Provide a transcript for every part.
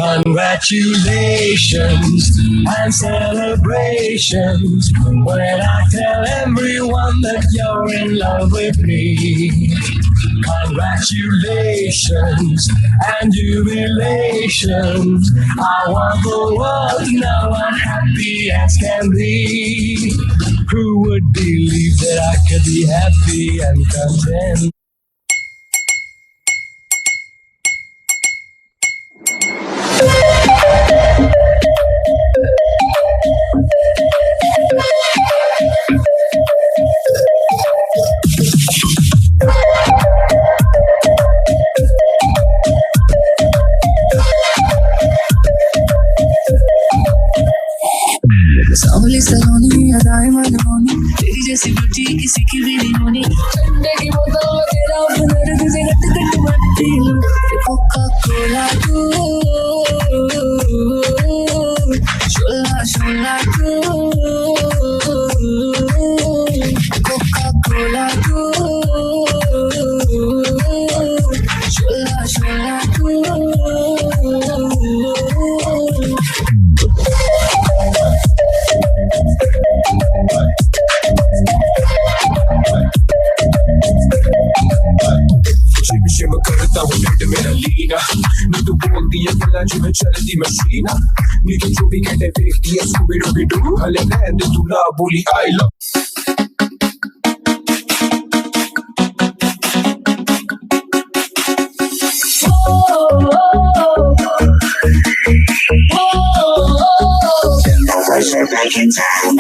Congratulations and celebrations when I tell everyone that you're in love with me. Congratulations and jubilations. I want the world to know I'm happy as can be. Who would believe that I could be happy and content? सावली सलोनी अदाएं मनमोनी तेरी जैसी beauty किसी की भी नहीं होनी ठंडे की बोतल में तेरा हुनर तुझे गट गट मट्टी लूं कोका कोला तू शोला शोला तू कोका कोला तू शोला शोला तू शिम करता हूँ पेट मेरा लीना नी तू बोलती है गला जो मैं चलती मशीना नी तू जो भी कहते फेंकती है स्कूबी डूबी डू हले रहन दे तू ना बोली I love Back in time.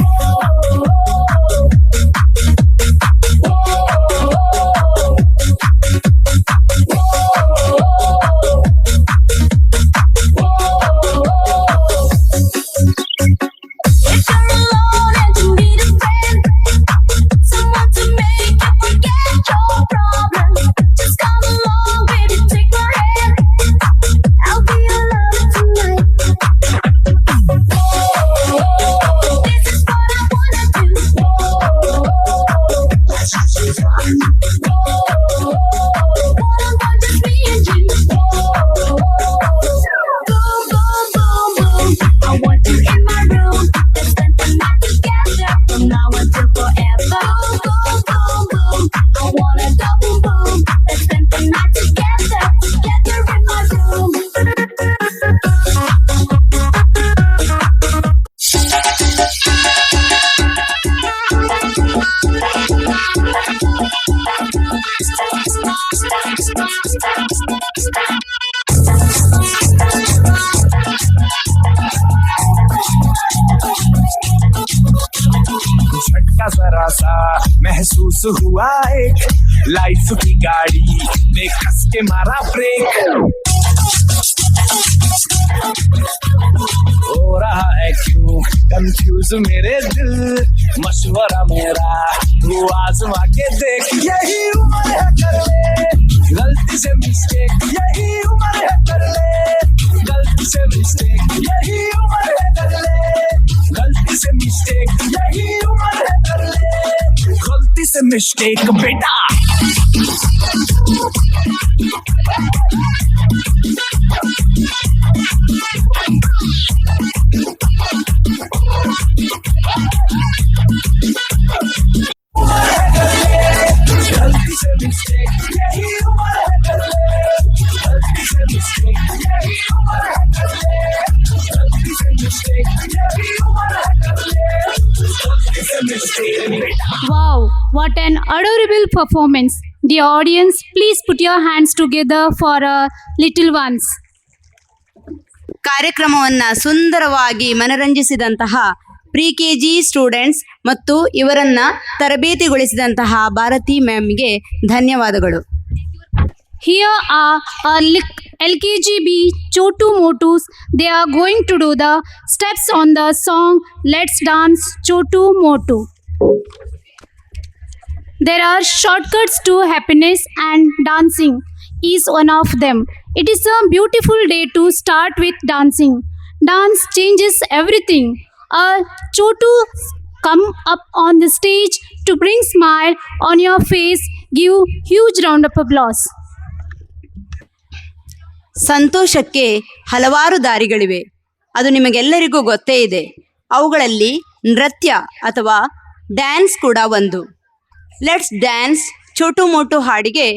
झटका जरा सा महसूस हुआ एक लाइफ की गाड़ी में कस के मारा ब्रेक हो रहा है क्यों कंफ्यूज मेरे दिल मशवरा मेरा तू आजमा के देख यही उम्र है कर ले गलती से मिस्टेक यही उम्र है कर ले गलती से मिस्टेक यही उम्र है कर ले गलती से मिस्टेक यही उम्र है कर ले गलती से मिस्टेक बेटा गलती से मिस्टेक यही उम्र है कर ले गलती से मिस्टेक यही उम्र है कर ले गलती से मिस्टेक यही उम्र है कर ले गलती से मिस्टेक बेटा Wow, what an adorable performance. Dear audience, please put your hands together for little ones. ಕಾರ್ಯಕ್ರಮವನ್ನು ಸುಂದರವಾಗಿ ಮನರಂಜಿಸಿದಂತಹ ಪ್ರಿ ಕೆಜಿ ಸ್ಟೂಡೆಂಟ್ಸ್ ಮತ್ತು ಇವರನ್ನು ತರಬೇತಿಗೊಳಿಸಿದಂತಹ ಭಾರತಿ ಮ್ಯಾಮ್ಗೆ ಧನ್ಯವಾದಗಳು. Here are LKGB Chotu Motus. They are going to do the steps on the song Let's Dance Chotu Motu. There are shortcuts to happiness and dancing is one of them. It is a beautiful day to start with dancing. Dance changes everything. A Chotu come up on the stage to bring smile on your face. Give huge round of applause. ಸಂತೋಷಕ್ಕೆ ಹಲವಾರು ದಾರಿಗಳಿವೆ, ಅದು ನಿಮಗೆಲ್ಲರಿಗೂ ಗೊತ್ತೇ ಇದೆ. ಅವುಗಳಲ್ಲಿ ನೃತ್ಯ ಅಥವಾ dance ಕೂಡ ಒಂದು. ಲೆಟ್ಸ್ ಡ್ಯಾನ್ಸ್ ಚೋಟು ಮೋಟು ಹಾಡಿಗೆ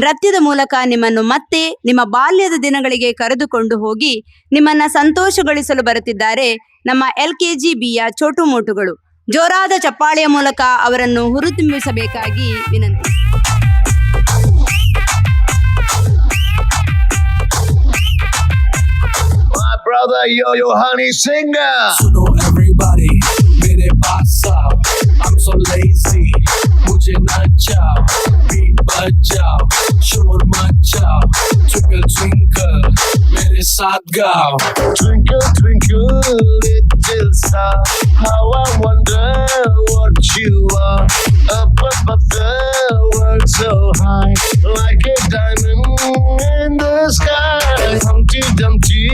ನೃತ್ಯದ ಮೂಲಕ ನಿಮ್ಮನ್ನು ಮತ್ತೆ ನಿಮ್ಮ ಬಾಲ್ಯದ ದಿನಗಳಿಗೆ ಕರೆದುಕೊಂಡು ಹೋಗಿ ನಿಮ್ಮನ್ನು ಸಂತೋಷಗೊಳಿಸಲು ಬರುತ್ತಿದ್ದಾರೆ ನಮ್ಮ LKGBಯ ಚೋಟು ಮೋಟುಗಳು. ಜೋರಾದ ಚಪ್ಪಾಳೆಯ ಮೂಲಕ ಅವರನ್ನು ಹುರಿದುಂಬಿಸಬೇಕಾಗಿ ವಿನಂತಿ. My brother Yo-Yo Honey Singer. सुनो everybody, मेरे पास आओ. I'm so lazy, मुझे नचाओ, beat बजाओ, शोर मचाओ, twinkle twinkle, मेरे साथ गाओ. Twinkle, twinkle, little star, how I wonder what you are. Up above the world so high, like a diamond in the sky. Humpty Dumpty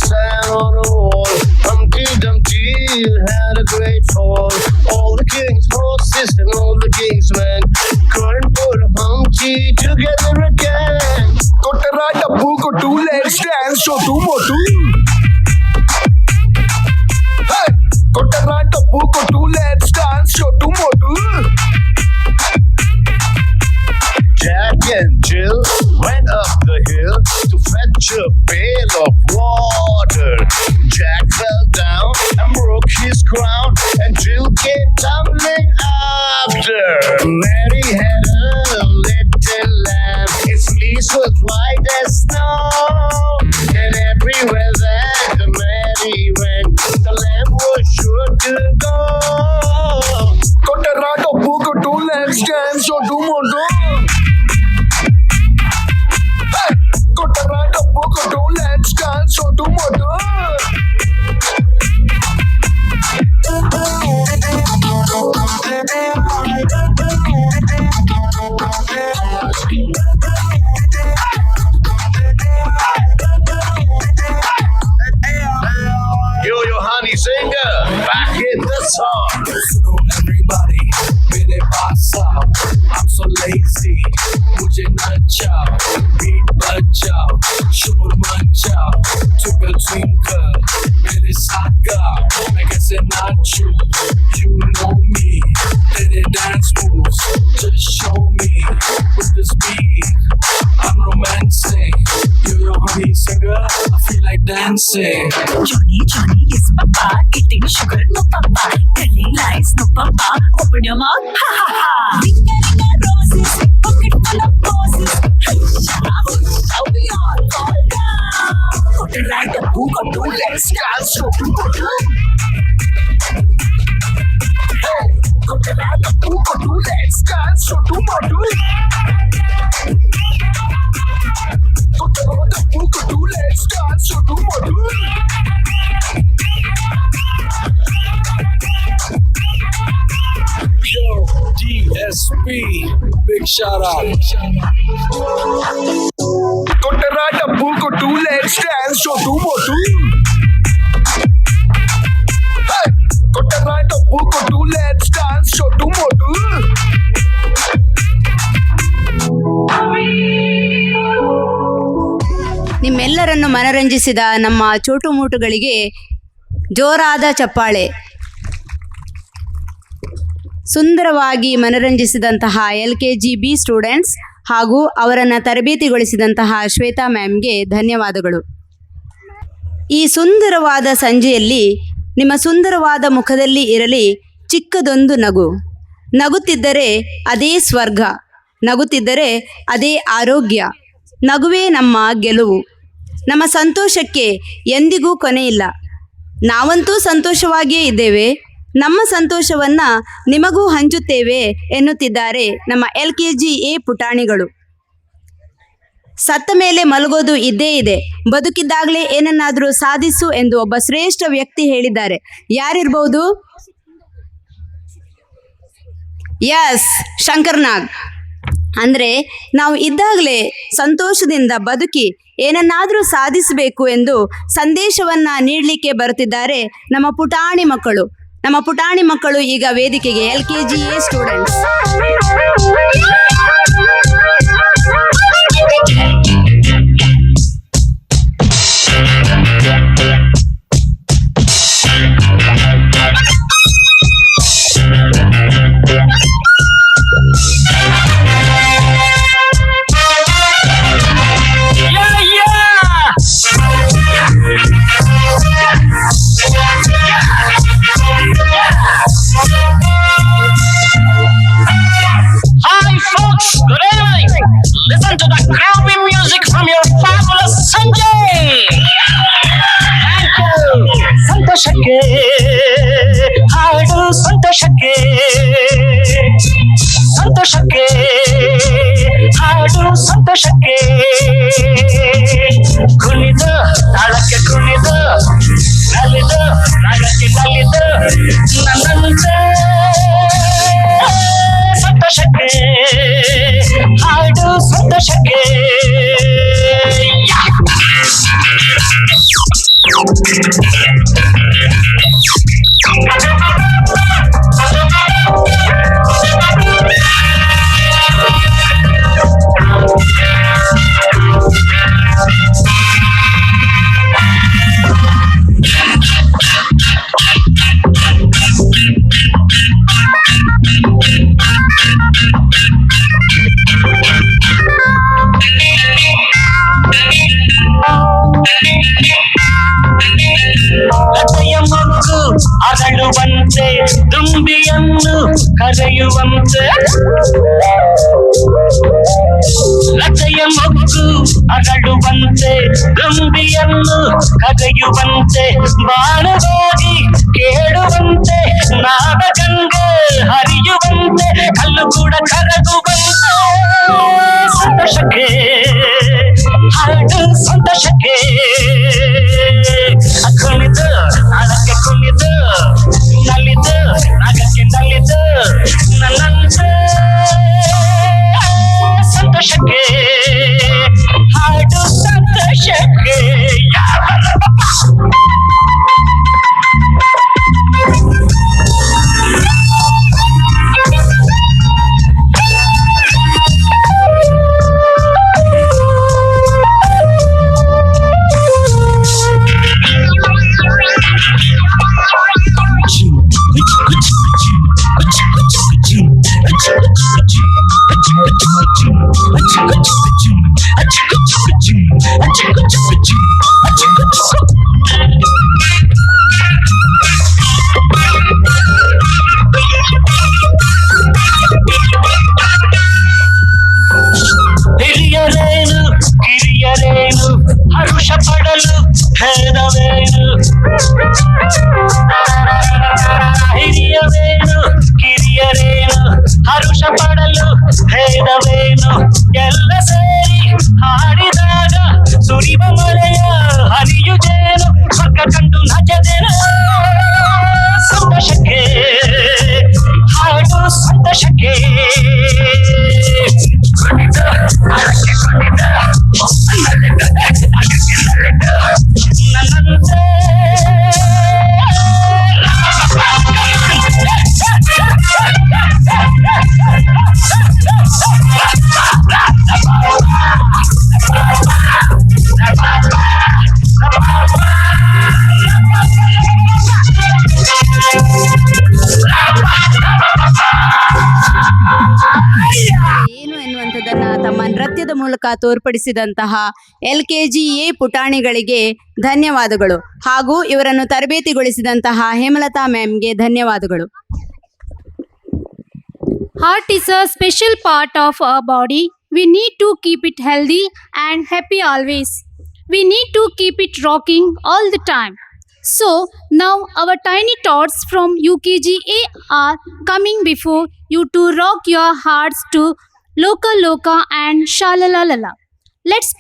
sat on a wall. Humpty Dumpty had a great fall. All the king's horses and all the king's men couldn't put Humpty together again. कोटरा डब्बू को टू let's dance Chhotu Motu. Hey! कोटरा डब्बू को टू let's dance Chhotu Motu. Jack and Jill went up the hill to fetch a pail of water. Jack fell down and broke his crown, and Jill came tumbling after. Mary had a little lamb, its fleece was white as snow, and everywhere that Mary went, the lamb was sure to go. कोटरा डब्बू को टू let's dance Chhotu Motu. कोटरा डब्बू को टू let's dance Chhotu Motu. Yo-Yo Honey Singer, back in the song. सुनो everybody, मेरे पास आओ. I'm so lazy, मुझे नचाओ, beat बजाओ, शोर मचाओ, twinkle twinkle, मेरे साथ गाओ. मैं कैसे नाचूं, you know me. तेरे dance moves, just show me. With this beat, I'm romancing. Yo-Yo Honey Singer, I feel like dancing. Johnny is papa, eating sugar, no papa, telling lies, no papa, open your mouth, ha ha ha. Ringa roses, pocket full of roses, how we all fall down. Put it right up, who got two legs, dance, so to go down. Hey, put it right up, who got two legs, dance, so to go down. Put it right up, who got two legs, dance, so to go down. Yo, DSP, big shout out. कोटरा डब्बू को टू let's dance Chhotu Motu. Hey! कोटरा डब्बू को टू let's dance Chhotu Motu. ನಿಮ್ಮೆಲ್ಲರನ್ನು ಮನರಂಜಿಸಿದ ನಮ್ಮ ಚೋಟು ಮೂಟುಗಳಿಗೆ ಜೋರಾದ ಚಪ್ಪಾಳೆ. ಸುಂದರವಾಗಿ ಮನರಂಜಿಸಿದಂತಹ LKGB ಸ್ಟೂಡೆಂಟ್ಸ್ ಹಾಗೂ ಅವರನ್ನು ತರಬೇತಿಗೊಳಿಸಿದಂತಹ ಶ್ವೇತಾ ಮ್ಯಾಮ್ಗೆ ಧನ್ಯವಾದಗಳು. ಈ ಸುಂದರವಾದ ಸಂಜೆಯಲ್ಲಿ ನಿಮ್ಮ ಸುಂದರವಾದ ಮುಖದಲ್ಲಿ ಇರಲಿ ಚಿಕ್ಕದೊಂದು ನಗು. ನಗುತ್ತಿದ್ದರೆ ಅದೇ ಸ್ವರ್ಗ, ನಗುತ್ತಿದ್ದರೆ ಅದೇ ಆರೋಗ್ಯ. ನಗುವೇ ನಮ್ಮ ಗೆಲುವು. ನಮ್ಮ ಸಂತೋಷಕ್ಕೆ ಎಂದಿಗೂ ಕೊನೆಯಿಲ್ಲ. ನಾವಂತೂ ಸಂತೋಷವಾಗಿಯೇ ಇದ್ದೇವೆ, ನಮ್ಮ ಸಂತೋಷವನ್ನು ನಿಮಗೂ ಹಂಚುತ್ತೇವೆ ಎನ್ನುತ್ತಿದ್ದಾರೆ ನಮ್ಮ LKGA ಪುಟಾಣಿಗಳು. ಸತ್ತ ಮೇಲೆ ಮಲಗೋದು ಇದ್ದೇ ಇದೆ, ಬದುಕಿದ್ದಾಗಲೇ ಏನನ್ನಾದರೂ ಸಾಧಿಸು ಎಂದು ಒಬ್ಬ ಶ್ರೇಷ್ಠ ವ್ಯಕ್ತಿ ಹೇಳಿದ್ದಾರೆ. ಯಾರಿರ್ಬೋದು? ಯಸ್, ಶಂಕರ್ನಾಗ್. ಅಂದರೆ ನಾವು ಇದ್ದಾಗಲೇ ಸಂತೋಷದಿಂದ ಬದುಕಿ ಏನನ್ನಾದರೂ ಸಾಧಿಸಬೇಕು ಎಂದು ಸಂದೇಶವನ್ನು ನೀಡಲಿಕ್ಕೆ ಬರುತ್ತಿದ್ದಾರೆ ನಮ್ಮ ಪುಟಾಣಿ ಮಕ್ಕಳು. ನಮ್ಮ ಪುಟಾಣಿ ಮಕ್ಕಳು ಈಗ ವೇದಿಕೆಗೆ LKGA ಸ್ಟೂಡೆಂಟ್ಸ್. ಲತೆಯ ಮೊಗ್ಗು ಅರಳುವಂತೆ ದುಂಬಿಯನ್ನು ಕರೆಯುವಂತೆ ಲತೆಯ ಮೊಗ್ಗು ಅರಳುವಂತೆ ದುಂಬಿಯನ್ನು ಕರೆಯುವಂತೆ ಬಾಣವಾಗಿ ಕೇಳುವಂತೆ ನಾದಗಂಗೆ ಹರಿಯುವಂತೆ ಕಲ್ಲು ಕೂಡ ಕರಗುವಂತೆ ಸಂತೋಷಕ್ಕೆ ಹಾಡು ಸಂತೋಷಕ್ಕೆ ಕುಣಿದು ನಾಳಕ್ಕೆ ಕುಣಿದು ನಲಿದು ನಾಗಕ್ಕೆ ನಲಿದು ನನ್ನಂತೆ ಸಂತೋಷಕ್ಕೆ ಹಾಡು ಸಂತೋಷಕ್ಕೆ ಹಿರಿಯರೇನು ಕಿರಿಯರೇನು ಹರುಷ ಪಡಲು ಭೇದವೇನು ಹಿರಿಯರೇನು ಕಿರಿಯರೇನು ಹರುಷ ಪಡಲು ಭೇದವೇನು ಎಲ್ಲ ಸೇರಿ ಹಾಡಿದಾಗ ಸುರಿವ ಮಳೆಯ ಹರಿಯುಜೇನು ಸ್ವರ್ಗ ಕಂಡು ನಜದೇನು ಸಂತೋಷಕ್ಕೆ ಹಾಡು ಸಂತೋಷಕ್ಕೆ ಏನು ಎನ್ನುವಂಥದ್ದನ್ನ ತಮ್ಮ ನೃತ್ಯದ ಮೂಲಕ ತೋರ್ಪಡಿಸಿದಂತಹ LKGA ಪುಟಾಣಿಗಳಿಗೆ ಧನ್ಯವಾದಗಳು ಹಾಗೂ ಇವರನ್ನು ತರಬೇತಿಗೊಳಿಸಿದಂತಹ ಹೇಮಲತಾ ಮ್ಯಾಮ್ಗೆ ಧನ್ಯವಾದಗಳು. Heart is a special part of our body. We need to keep it healthy and happy always. We need to keep it rocking all the time. So now our tiny tots from UKGA are coming before you to rock your hearts to Loka Loka and Shalalalala. Let's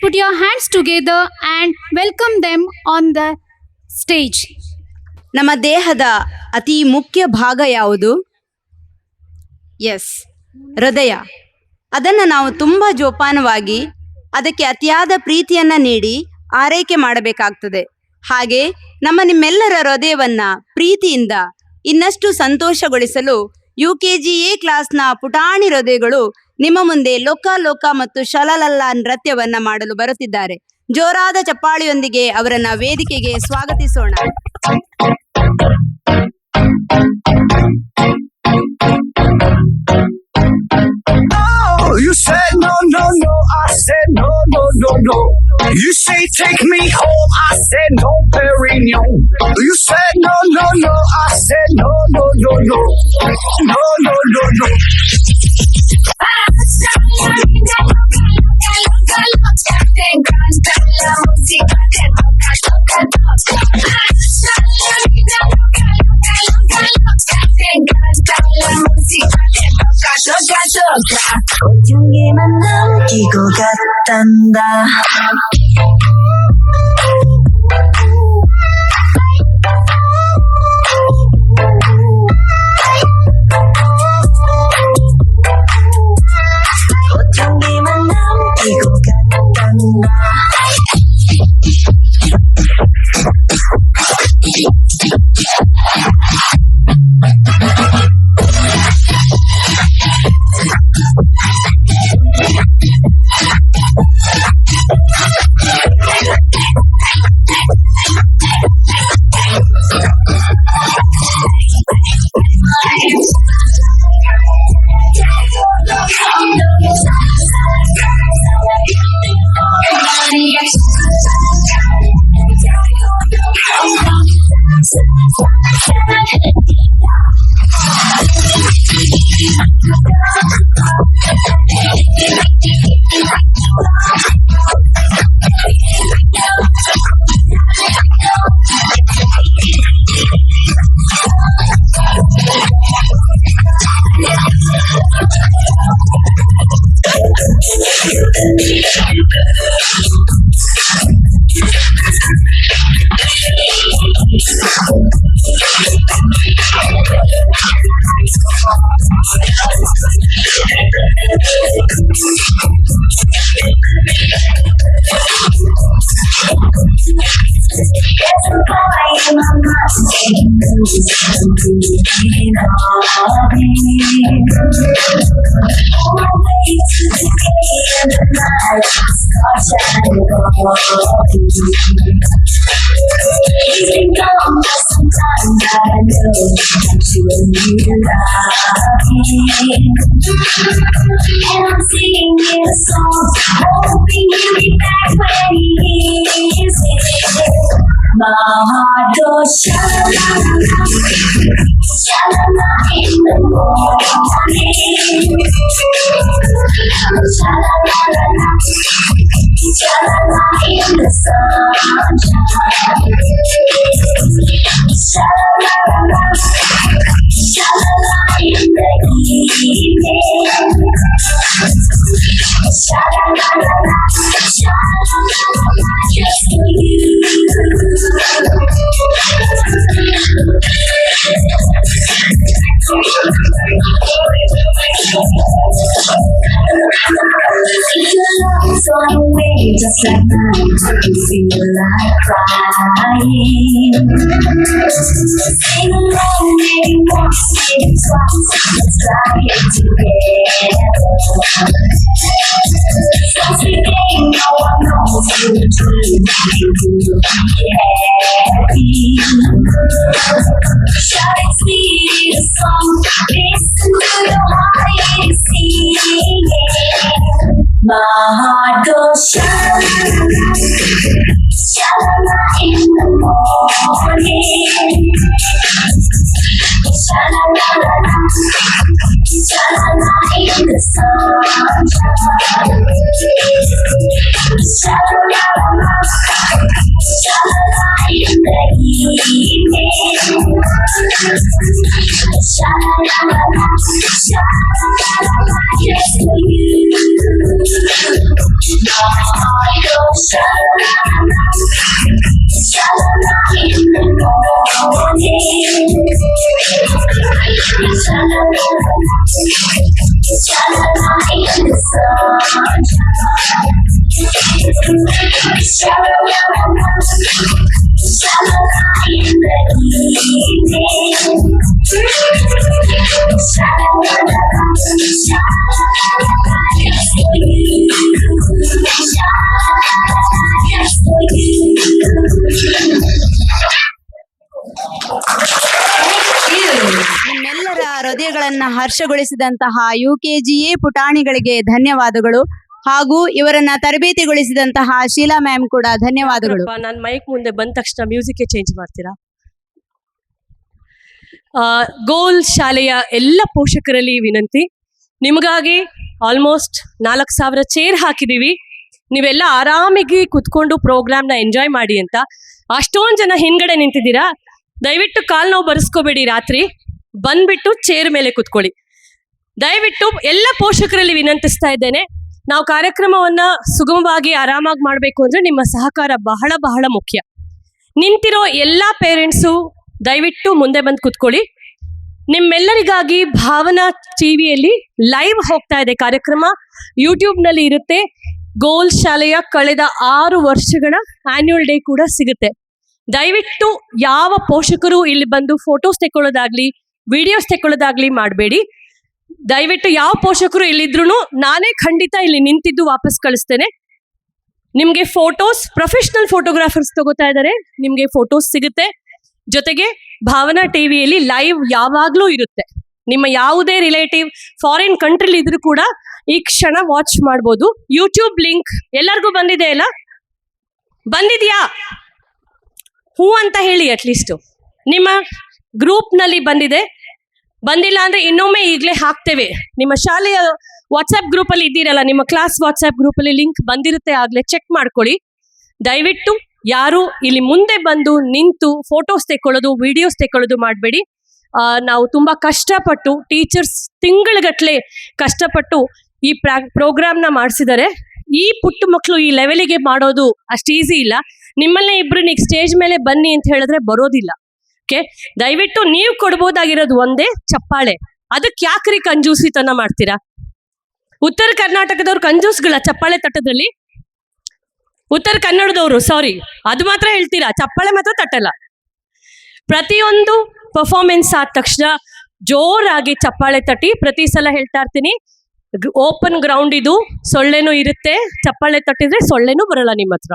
put your hands together and welcome them on the stage. ನಮ್ಮ ದೇಹದ ಅತಿ ಮುಖ್ಯ ಭಾಗ ಯಾವುದು? S, ಹೃದಯ. ಅದನ್ನು ನಾವು ತುಂಬ ಜೋಪಾನವಾಗಿ ಅದಕ್ಕೆ ಅತಿಯಾದ ಪ್ರೀತಿಯನ್ನು ನೀಡಿ ಆರೈಕೆ ಮಾಡಬೇಕಾಗ್ತದೆ. ಹಾಗೆ ನಿಮ್ಮೆಲ್ಲರ ಹೃದಯವನ್ನ ಪ್ರೀತಿಯಿಂದ ಇನ್ನಷ್ಟು ಸಂತೋಷಗೊಳಿಸಲು UKGA ಕ್ಲಾಸ್ನ ಪುಟಾಣಿ ಹೃದಯಗಳು ನಿಮ್ಮ ಮುಂದೆ ಲೋಕ ಲೋಕ ಮತ್ತು ಶಲಲಲ್ಲ ನೃತ್ಯವನ್ನ ಮಾಡಲು ಬರುತ್ತಿದ್ದಾರೆ. ಜೋರಾದ ಚಪ್ಪಾಳಿಯೊಂದಿಗೆ ಅವರನ್ನ ವೇದಿಕೆಗೆ ಸ್ವಾಗತಿಸೋಣ. You said no, no, no. I said no, no, no, no. You say take me home. I said no, Perignon. You said no, no, no. I said no, no, no, no. No, no, no, no. 고향에만 남기고 갔단다. 고향에만 남기고 갔단다. He's been gone for some time, but I know that you will need a loving. And I'm singing you a song, hoping he'll be back when he hears it. My heart goes sha-la-la-la, sha-la-la in the morning. Sha-la-la-la-la, sha-la-la in the sunshine. Sha-la-la-la-la, sha-la-la in the evening. Sha-la-la-la-la, sha-la-la-la-la, just for you. Your love's gone away just like mine. You feel like crying. Sing along, maybe once, maybe twice. Let's try it together. Since we ain't no one knows who to dream, you will be happy. Shout it, sweet a song. Listen to your heart singing. My heart goes sha-la-la-la, sha-la-la in the morning. Sha-la-la-la-la, sha-la-la in the sunshine. Sha-la-la-la-la, sha-la-la in the evening. Sha-la-la-la-la, sha-la-la-la-la, just for you. My heart goes sha-la-la-la, sha-la-la in the morning. Sha-la-la-la-la, sha-la-la in the sunshine. Sha-la-la-la-la, sha-la-la in the evening. Sha-la-la-la-la, sha-la-la-la-la, just for you. Sha-la-la-la-la, just for you. ನಿಮ್ಮೆಲ್ಲರ ಹೃದಯಗಳನ್ನ ಹರ್ಷಗೊಳಿಸಿದಂತಹ UKGA ಪುಟಾಣಿಗಳಿಗೆ ಧನ್ಯವಾದಗಳು. ಹಾಗೂ ಇವರನ್ನ ತರಬೇತಿಗೊಳಿಸಿದಂತಹ Sheila ma'am ಕೂಡ ಧನ್ಯವಾದಗಳು. ನಾನು mic ಮುಂದೆ ಬಂದ ತಕ್ಷಣ ಮ್ಯೂಸಿಕ್ಗೆ ಚೇಂಜ್ ಮಾಡ್ತೀರಾ? ಗೋಲ್ ಶಾಲೆಯ ಎಲ್ಲ ಪೋಷಕರಲ್ಲಿ ವಿನಂತಿ, ನಿಮಗಾಗಿ ಆಲ್ಮೋಸ್ಟ್ 4,000 ಚೇರ್ ಹಾಕಿದ್ದೀವಿ. ನೀವೆಲ್ಲ ಆರಾಮಾಗಿ ಕುತ್ಕೊಂಡು ಪ್ರೋಗ್ರಾಮ್ನ ಎಂಜಾಯ್ ಮಾಡಿ ಅಂತ. ಅಷ್ಟೊಂದು ಜನ ಹಿಂದ್ಗಡೆ ನಿಂತಿದ್ದೀರಾ, ದಯವಿಟ್ಟು ಕಾಲು ನೋವು ಬರೆಸ್ಕೋಬೇಡಿ. ರಾತ್ರಿ ಬಂದ್ಬಿಟ್ಟು ಚೇರ್ ಮೇಲೆ ಕುತ್ಕೊಳ್ಳಿ. ದಯವಿಟ್ಟು ಎಲ್ಲ ಪೋಷಕರಲ್ಲಿ ವಿನಂತಿಸ್ತಾ ಇದ್ದೇನೆ, ನಾವು ಕಾರ್ಯಕ್ರಮವನ್ನು ಸುಗಮವಾಗಿ ಆರಾಮಾಗಿ ಮಾಡಬೇಕು ಅಂದರೆ ನಿಮ್ಮ ಸಹಕಾರ ಬಹಳ ಬಹಳ ಮುಖ್ಯ. ನಿಂತಿರೋ ಎಲ್ಲ ಪೇರೆಂಟ್ಸು ದಯವಿಟ್ಟು ಮುಂದೆ ಬಂದು ಕುತ್ಕೊಳ್ಳಿ. ನಿಮ್ಮೆಲ್ಲರಿಗಾಗಿ ಭಾವನಾ ಟಿವಿಯಲ್ಲಿ ಲೈವ್ ಹೋಗ್ತಾ ಇದೆ ಕಾರ್ಯಕ್ರಮ, ಯೂಟ್ಯೂಬ್ನಲ್ಲಿ ಇರುತ್ತೆ. ಗೋಲ್ ಶಾಲೆಯ ಕಳೆದ 6 ವರ್ಷಗಳ ಆನ್ಯುವಲ್ ಡೇ ಕೂಡ ಸಿಗುತ್ತೆ. ದಯವಿಟ್ಟು ಯಾವ ಪೋಷಕರು ಇಲ್ಲಿ ಬಂದು ಫೋಟೋಸ್ ತೆಕ್ಕೊಳ್ಳೋದಾಗ್ಲಿ ವಿಡಿಯೋಸ್ ತೆಕ್ಕೊಳ್ಳೋದಾಗ್ಲಿ ಮಾಡಬೇಡಿ. ದಯವಿಟ್ಟು ಯಾವ ಪೋಷಕರು ಇಲ್ಲಿದ್ರು ನಾನೇ ಖಂಡಿತ ಇಲ್ಲಿ ನಿಂತಿದ್ದು ವಾಪಸ್ ಕಳಿಸ್ತೇನೆ. ನಿಮಗೆ ಫೋಟೋಸ್ ಪ್ರೊಫೆಷನಲ್ ಫೋಟೋಗ್ರಾಫರ್ಸ್ ತಗೋತಾ ಇದ್ದಾರೆ, ನಿಮಗೆ ಫೋಟೋಸ್ ಸಿಗುತ್ತೆ. ಜೊತೆಗೆ ಭಾವನಾ ಟಿವಿಯಲ್ಲಿ ಲೈವ್ ಯಾವಾಗಲೂ ಇರುತ್ತೆ. ನಿಮ್ಮ ಯಾವುದೇ ರಿಲೇಟಿವ್ ಫಾರಿನ್ ಕಂಟ್ರಿಲಿ ಇದ್ರೂ ಕೂಡ ಈ ಕ್ಷಣ ವಾಚ್ ಮಾಡ್ಬೋದು. ಯೂಟ್ಯೂಬ್ ಲಿಂಕ್ ಎಲ್ಲರಿಗೂ ಬಂದಿದೆ ಅಲ್ಲ? ಬಂದಿದೆಯಾ? ಹೂ ಅಂತ ಹೇಳಿ ಅಟ್ಲೀಸ್ಟು. ನಿಮ್ಮ ಗ್ರೂಪ್ನಲ್ಲಿ ಬಂದಿಲ್ಲ ಅಂದರೆ ಇನ್ನೊಮ್ಮೆ ಈಗಲೇ ಹಾಕ್ತೇವೆ. ನಿಮ್ಮ ಶಾಲೆಯ ವಾಟ್ಸಪ್ ಗ್ರೂಪಲ್ಲಿ ಇದ್ದೀರಲ್ಲ, ನಿಮ್ಮ ಕ್ಲಾಸ್ ವಾಟ್ಸಪ್ ಗ್ರೂಪಲ್ಲಿ ಲಿಂಕ್ ಬಂದಿರುತ್ತೆ, ಆಗಲೇ ಚೆಕ್ ಮಾಡ್ಕೊಳ್ಳಿ. ದಯವಿಟ್ಟು ಯಾರು ಇಲ್ಲಿ ಮುಂದೆ ಬಂದು ನಿಂತು ಫೋಟೋಸ್ ತೆಕ್ಕೊಳ್ಳೋದು, ವಿಡಿಯೋಸ್ ತೆಕ್ಕೊಳ್ಳೋದು ಮಾಡಬೇಡಿ. ನಾವು ತುಂಬ ಕಷ್ಟಪಟ್ಟು, ಟೀಚರ್ಸ್ ತಿಂಗಳಗಟ್ಟಲೆ ಕಷ್ಟಪಟ್ಟು ಈ ಪ್ರೋಗ್ರಾಮ್ನ ಮಾಡಿಸಿದ್ದಾರೆ. ಈ ಪುಟ್ಟ ಮಕ್ಕಳು ಈ ಲೆವೆಲಿಗೆ ಮಾಡೋದು ಅಷ್ಟು ಈಸಿ ಇಲ್ಲ. ನಿಮ್ಮಲ್ಲೇ ಇಬ್ರು ನೀವು ಸ್ಟೇಜ್ ಮೇಲೆ ಬನ್ನಿ ಅಂತ ಹೇಳಿದ್ರೆ ಬರೋದಿಲ್ಲ. ಓಕೆ, ದಯವಿಟ್ಟು ನೀವು ಕೊಡ್ಬೋದಾಗಿರೋದು ಒಂದೇ ಚಪ್ಪಾಳೆ. ಅದಕ್ಕೆ ಯಾಕ್ರಿ ಕಂಜೂಸಿತನ ಮಾಡ್ತೀರಾ? ಉತ್ತರ ಕರ್ನಾಟಕದವ್ರು ಕಂಜೂಸ್ಗಳ ಚಪ್ಪಾಳೆ ತಟ್ಟದ್ರಲ್ಲಿ? ಉತ್ತರ ಕನ್ನಡದವರು ಸಾರಿ, ಅದು ಮಾತ್ರ ಹೇಳ್ತೀರಾ, ಚಪ್ಪಾಳೆ ಮಾತ್ರ ತಟ್ಟಲ್ಲ. ಪ್ರತಿಯೊಂದು ಪರ್ಫಾರ್ಮೆನ್ಸ್ ಆದ ತಕ್ಷಣ ಜೋರಾಗಿ ಚಪ್ಪಾಳೆ ತಟ್ಟಿ. ಪ್ರತಿ ಸಲ ಹೇಳ್ತಾ ಇರ್ತೀನಿ, ಓಪನ್ ಗ್ರೌಂಡ್ ಇದು, ಸೊಳ್ಳೆನೂ ಇರುತ್ತೆ, ಚಪ್ಪಾಳೆ ತಟ್ಟಿದ್ರೆ ಸೊಳ್ಳೆನೂ ಬರಲ್ಲ ನಿಮ್ಮ ಹತ್ರ.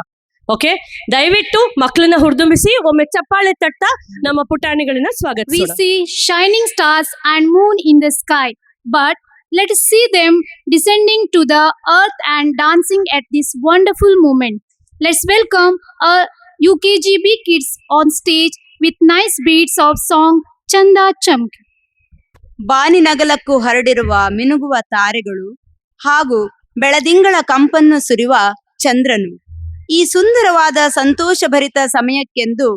ಓಕೆ, ದಯವಿಟ್ಟು ಮಕ್ಕಳನ್ನ ಹುರಿದುಂಬಿಸಿ ಒಮ್ಮೆ ಚಪ್ಪಾಳೆ ತಟ್ಟ ನಮ್ಮ ಪುಟಾಣಿಗಳನ್ನ ಸ್ವಾಗತ. We see shining stars and moon in the sky, but let us see them descending to the earth and dancing at this wonderful moment. Let's welcome our UKGB kids on stage with nice beats of song Chanda Chamki. ಬಾನಿನಗಲಕ್ಕೂ ಹರಡಿರುವ ಮಿನುಗುವ ತಾರೆಗಳು ಹಾಗೂ ಬೆಳದಿಂಗಳ ಕಂಪನ್ನು ಸುರಿಯುವ ಚಂದ್ರನು ಈ ಸುಂದರವಾದ ಸಂತೋಷಭರಿತ ಸಮಯಕ್ಕೆಂದು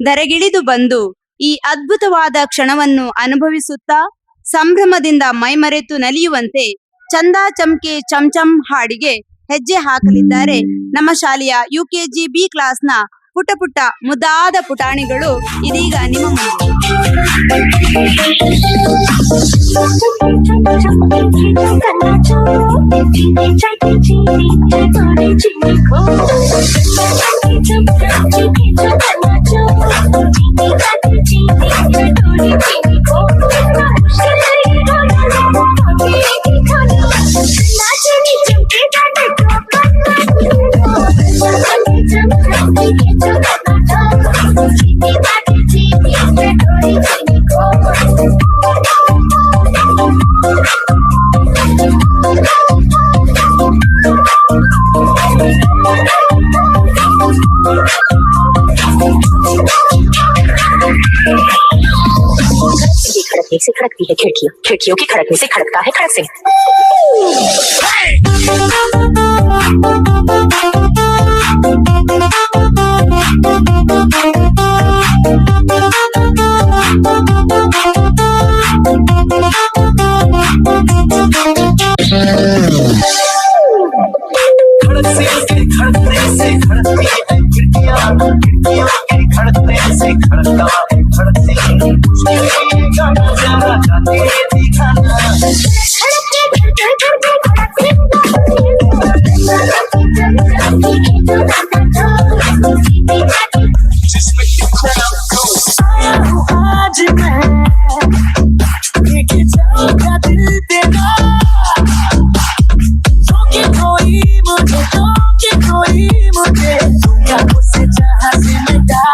ಧರೆಗಿಳಿದು ಬಂದು ಈ ಅದ್ಭುತವಾದ ಕ್ಷಣವನ್ನು ಅನುಭವಿಸುತ್ತಾ ಸಂಭ್ರಮದಿಂದ ಮೈಮರೆತು ನಲಿಯುವಂತೆ ಚಂದಾ ಚಮ್ಕೆ ಚಮಚಂ ಹಾಡಿಗೆ ಹೆಜ್ಜೆ ಹಾಕಲಿದ್ದಾರೆ ನಮ್ಮ ಶಾಲೆಯ UKGB ಕ್ಲಾಸ್ನ ಪುಟ್ಟ ಪುಟ್ಟ ಮುದ್ದಾದ ಪುಟಾಣಿಗಳು. ಇದೀಗ ನಿಮ್ಮ ಮುಂದೆ से खड़कती है खिड़कियों, खिड़कियों की खड़कने से खड़कता है खड़क सिंह. खड़कने से खड़कती है खिड़कियां, खिड़कियों के खड़कने से खड़कता है खड़क सिंह. गाना जरा गाते दिखाना. जिसमें आया हूँ आज मैं, लेके जाऊंगा दिल तेरा. कोई मुझे दूंगा उसे जहां से मिटा.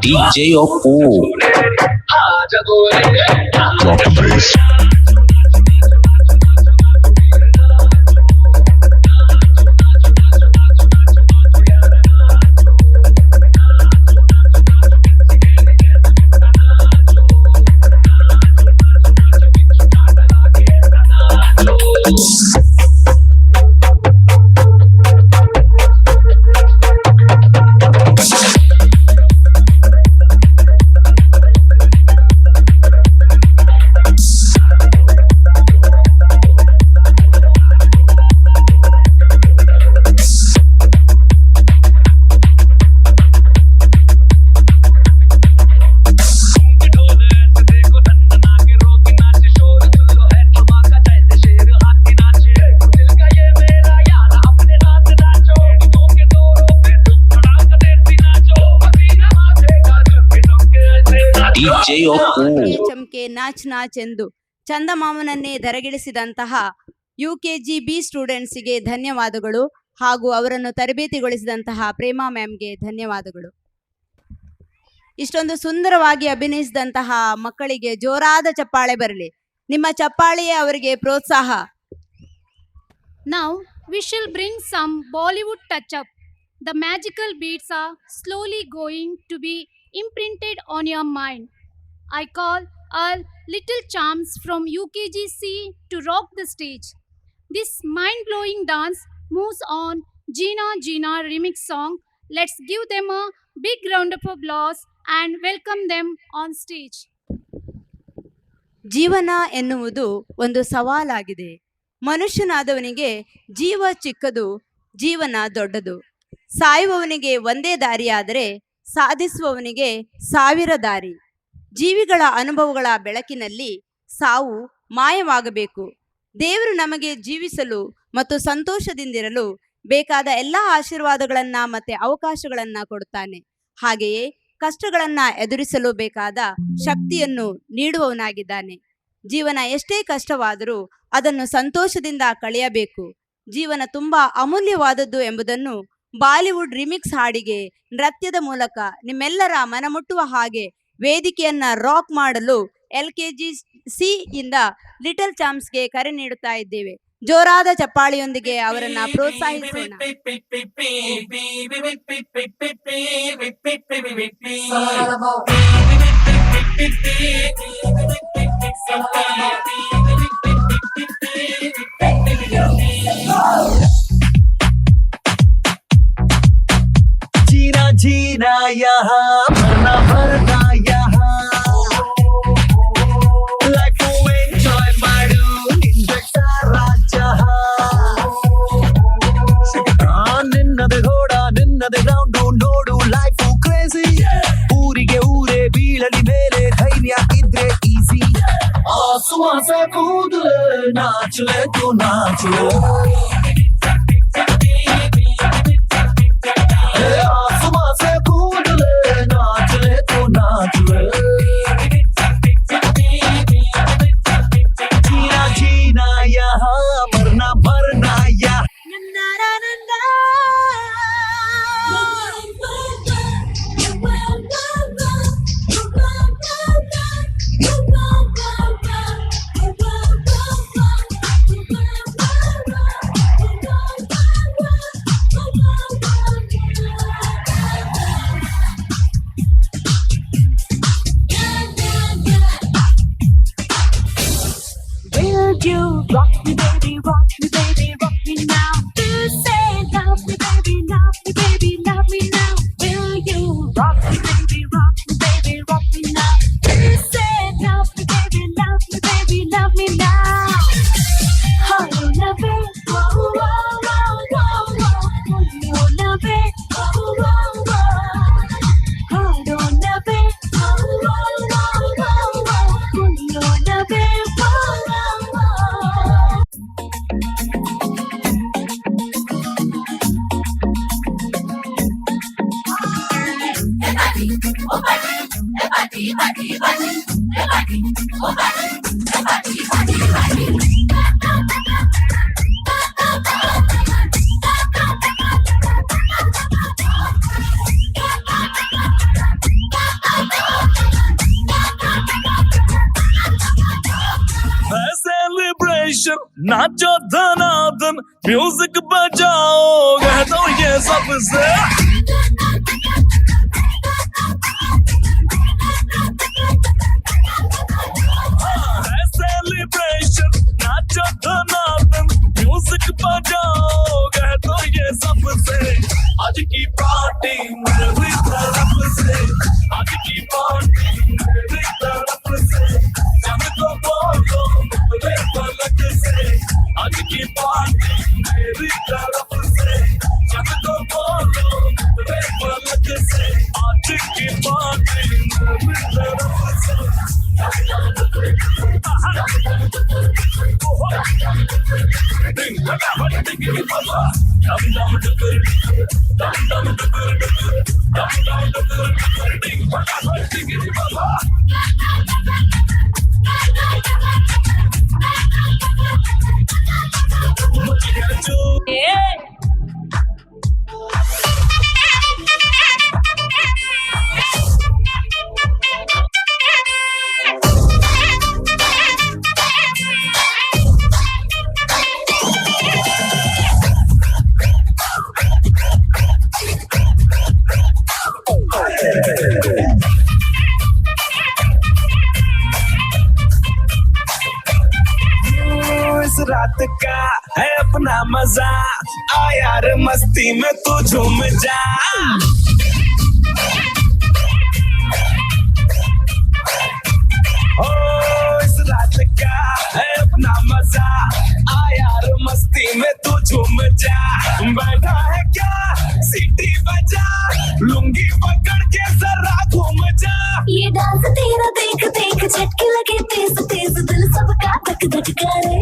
DJ Oppo. Drop the bass. DJ Oppo. ಚಮಕೆ ನಾಚ್ ನಾಚ್ ಎಂದು ಚಂದಮಾಮನನ್ನೇ ಧರೆಗಿಳಿಸಿದಂತಹ UKG B ಸ್ಟೂಡೆಂಟ್ಸಿಗೆ ಧನ್ಯವಾದಗಳು ಹಾಗೂ ಅವರನ್ನು ತರಬೇತಿಗೊಳಿಸಿದಂತಹ ಪ್ರೇಮಾ ಮ್ಯಾಮ್ಗೆ ಧನ್ಯವಾದಗಳು. ಇಷ್ಟೊಂದು ಸುಂದರವಾಗಿ ಅಭಿನಯಿಸಿದಂತಹ ಮಕ್ಕಳಿಗೆ ಜೋರಾದ ಚಪ್ಪಾಳೆ ಬರಲಿ. ನಿಮ್ಮ ಚಪ್ಪಾಳೆಯೇ ಅವರಿಗೆ ಪ್ರೋತ್ಸಾಹ. Now we shall bring some Bollywood touch up. The magical beats are slowly going to be imprinted on your mind. I call our little charms from UKGC to rock the stage. This mind-blowing dance moves on Gina Gina remix song. Let's give them a big round of applause and welcome them on stage. ಜೀವನ ಎನ್ನುವುದು ಒಂದು ಸವಾಲಾಗಿದೆ. ಮನುಷ್ಯನಾದವನಿಗೆ ಜೀವ ಚಿಕ್ಕದು, ಜೀವನ ದೊಡ್ಡದು. ಸಾಯುವವನಿಗೆ ಒಂದೇ ದಾರಿಯಾದರೆ ಸಾಧಿಸುವವನಿಗೆ ಸಾವಿರ ದಾರಿ. ಜೀವಿಗಳ ಅನುಭವಗಳ ಬೆಳಕಿನಲ್ಲಿ ಸಾವು ಮಾಯವಾಗಬೇಕು. ದೇವರು ನಮಗೆ ಜೀವಿಸಲು ಮತ್ತು ಸಂತೋಷದಿಂದಿರಲು ಬೇಕಾದ ಎಲ್ಲ ಆಶೀರ್ವಾದಗಳನ್ನು ಮತ್ತು ಅವಕಾಶಗಳನ್ನು ಕೊಡುತ್ತಾನೆ. ಹಾಗೆಯೇ ಕಷ್ಟಗಳನ್ನು ಎದುರಿಸಲು ಬೇಕಾದ ಶಕ್ತಿಯನ್ನು ನೀಡುವವನಾಗಿದ್ದಾನೆ. ಜೀವನ ಎಷ್ಟೇ ಕಷ್ಟವಾದರೂ ಅದನ್ನು ಸಂತೋಷದಿಂದ ಕಳೆಯಬೇಕು. ಜೀವನ ತುಂಬ ಅಮೂಲ್ಯವಾದದ್ದು ಎಂಬುದನ್ನು ಬಾಲಿವುಡ್ ರಿಮಿಕ್ಸ್ ಹಾಡಿಗೆ ನೃತ್ಯದ ಮೂಲಕ ನಿಮ್ಮೆಲ್ಲರ ಮನಮುಟ್ಟುವ ಹಾಗೆ ವೇದಿಕೆಯನ್ನ ರಾಕ್ ಮಾಡಲು LKGC ಇಂದ ಲಿಟಲ್ ಚಾಂಪ್ಸ್ಗೆ ಕರೆ ನೀಡುತ್ತಾ ಇದ್ದೇವೆ. ಜೋರಾದ ಚಪ್ಪಾಳೆಯೊಂದಿಗೆ ಅವರನ್ನ ಪ್ರೋತ್ಸಾಹಿಸೋಣ. जीना जीना यहाँ मरना मरना यहाँ लाइफ ಎಂಜಾಯ್ ಮಾಡು ನಿಂದ ಸಾರಾ ಜಹಾನ್ ನಿನ್ನದೆ ಘೋಡ ನಿನ್ನದೆ ಗ್ರೌಂಡು ನೋಡು ಲೈಫ್ ಕ್ರೇಜಿ ಊರಿಗೆ ಊರೇ ಬೀಳಲಿ ಮೇಲೆ ಧೈರ್ಯ ಇದ್ರೆ ಈಸಿ ಆಸುವಾಸ ಕೂದಲು ನಾಚುಲೆ ತು ನಾಚುಲೆ Rock me baby, rock me baby, rock me now. You say love me baby, love me baby, love me now. Will you rock me baby, rock me baby, rock me now? You say love me baby, love me baby, love me now. How you love it? Whoa, whoa, whoa, whoa, whoa. You love it? Whoa, whoa, whoa. How you love it? Whoa, whoa, whoa, whoa, whoa. You love it? Whoa, whoa, whoa. Celebration नाचो धनाधन music बजाओ कह दो ये सबसे celebration नाचो धनाधन music बजाओ कह दो ये सबसे आज की पार्टी मेरी तरफ से आज की पार्टी मेरी तरफ से जब तो बोलो मेरे पलक से आज की पार्टी मेरी तरफ से जब तो बोलो मेरे पलक से आज की पार्टी मेरी तरफ से इस रात का है अपना मजा, आ यार मस्ती में तू झूम जा। ओ इस रात का है अपना मजा, आ यार मस्ती में तू झूम जा। बैठा है क्या सीटी बजा, लुंगी पकड़ के जरा घूम जा। ये डांस तेरा देख देख झटके लगे तेज तेज, दिल सबका धक धक करे।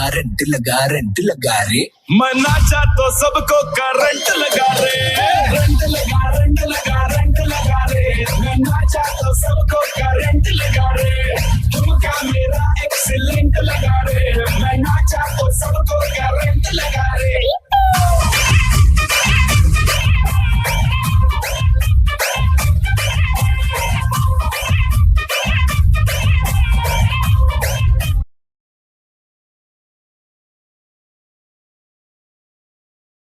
रेंट लगा रे, मना चाह तो सबको करंट लगा रे।